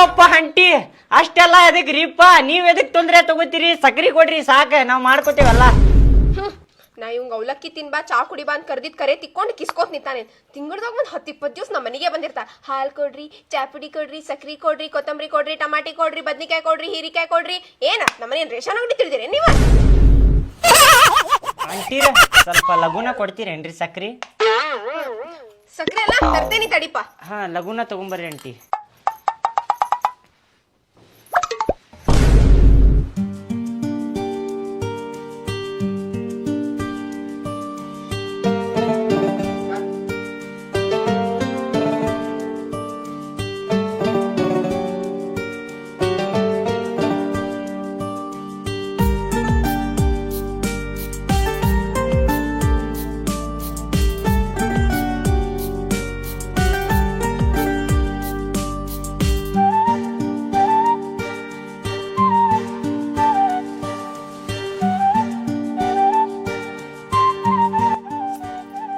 ಅಪ್ಪ ಅಂಟಿ ಅಷ್ಟೆಲ್ಲ ಎದಕ್ರಿಪ್ಪ ನೀವ್ ಎದಕ್ ತೊಂದ್ರೆ ತಗೋತೀರಿ ಸಕ್ರಿ ಕೊಡ್ರಿ ಸಾಕ ನಾವ್ ಮಾಡ್ಕೋತೇವಲ್ಲ ನಾ ಇವಂಗ ಅವಲಕ್ಕಿ ತಿನ್ಬಾ ಚಾ ಕುಡಿಬಾ ಅಂತ ಕರ್ದಿದ್ ಕರೆ ತಿಕ್ಕೊಂಡು ಕಿಸ್ಕೋತ್ ನಿಂತಾನೆ ತಿಂಗಳದಾಗ ಒಂದ್ 10-20 ದಿವ್ಸ ನಮ್ಮ ಮನೆಗೆ ಬಂದಿರ್ತಾ ಹಾಲ್ ಕೊಡ್ರಿ ಚಾ ಪುಡಿ ಕೊಡ್ರಿ ಸಕ್ರಿ ಕೊಡ್ರಿ ಕೊತ್ತಂಬರಿ ಕೊಡ್ರಿ ಟಮಾಟಿ ಕೊಡ್ರಿ ಬದ್ನಿಕಾಯಿ ಕೊಡ್ರಿ ಹೀರಿಕಾಯಿ ಕೊಡ್ರಿ ಏನ ನಮ್ಮನೇನ್ ರೇಷನ್ ಅಂಗಡಿ ತಿಳಿದಿರಿ ನೀವು ಅಂಟಿರ ಸ್ವಲ್ಪ ಲಘುನ ಕೊಡ್ತೀರೇನ್ರಿ ಸಕ್ರಿ ಸಕ್ರೆ ಎಲ್ಲ ತರ್ತೇನಿ ತಡಿಪ ಹಾ ಲಘುನ ತಗೊಂಬರ್ರಿ ಅಂಟಿ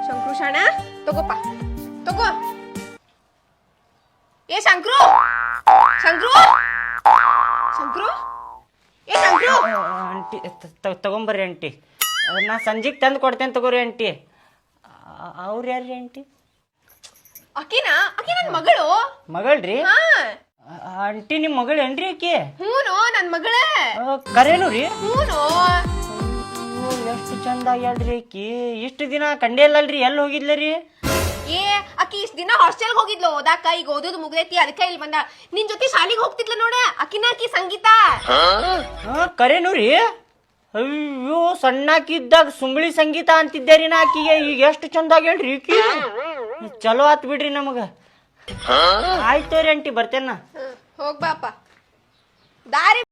ಶಂಕ್ರುಶಾಣ ತಗೋಪ ತಗೋ ಏ ಶಂಕ್ರು ಶಂಕ್ರು ಶಂಕ್ರು ಏ ಶಂಕ್ರು ಅಂಟಿ ತಗೊಂಬರ್ರಿ ಅಂಟಿ ನಾ ಸಂಜೆಗೆ ತಂದು ಕೊಡ್ತೇನೆ ತಗೋರಿ ಅಂಟಿ ಅವ್ರು ಯಾರ್ರಿ ಅಂಟಿ ಅಕಿನ ನನ್ ಮಗಳು ಮಗಳ್ರಿ ಹಾ ಅಂಟಿ ನಿಮ್ ಮಗಳೇನ್ರಿ ಆಕಿ ಹೂನು ನನ್ ಮಗಳೇ ಕರೇನು ರೀ ಹೂನು ಎಷ್ಟು ಚಂದ ಆಗ್ಯಾಳ್ರಿ ಆಕಿ ಇಷ್ಟು ದಿನ ಕಂಡೇ ಇಲ್ಲಲ್ರಿ ಎಲ್ಲಿ ಹೋಗಿದ್ಲರಿ ಏ ಅಕ್ಕಿ ಇಷ್ಟ ದಿನ ಹಾಸ್ಟೆಲ್ ಹೋಗಿದ್ಲು ಓದಾಕ ಈಗ ಓದೋದು ಮುಗ್ದೈತಿ ಅದಕ್ಕೆ ಇಲ್ಲಿ ಬಂದ ನಿನ್ ಜೊತೆ ಶಾಲಿಗೆ ಹೋಗ್ತಿದ್ಲ ನೋಡ ಅಕ್ಕಿ ಸಂಗೀತ ಕರೇನು ರೀ ಅಯ್ಯೋ ಸಣ್ಣಾಕಿದ್ದಾಗ ಸುಂಬಳಿ ಸಂಗೀತ ಅಂತಿದ್ದೇರಿ ನಾ ಆಕಿಗೆ ಈಗ ಎಷ್ಟು ಚಂದ ಆಗ್ಯಾಳ್ರಿ ಆಕಿ ಚಲೋ ಆತ್ ಬಿಡ್ರಿ ನಮಗ ಆಯ್ತವ್ರಿ ಅಂಟಿ ಬರ್ತೇನ ಹೋಗ್ಬಾಪ ದಾರಿ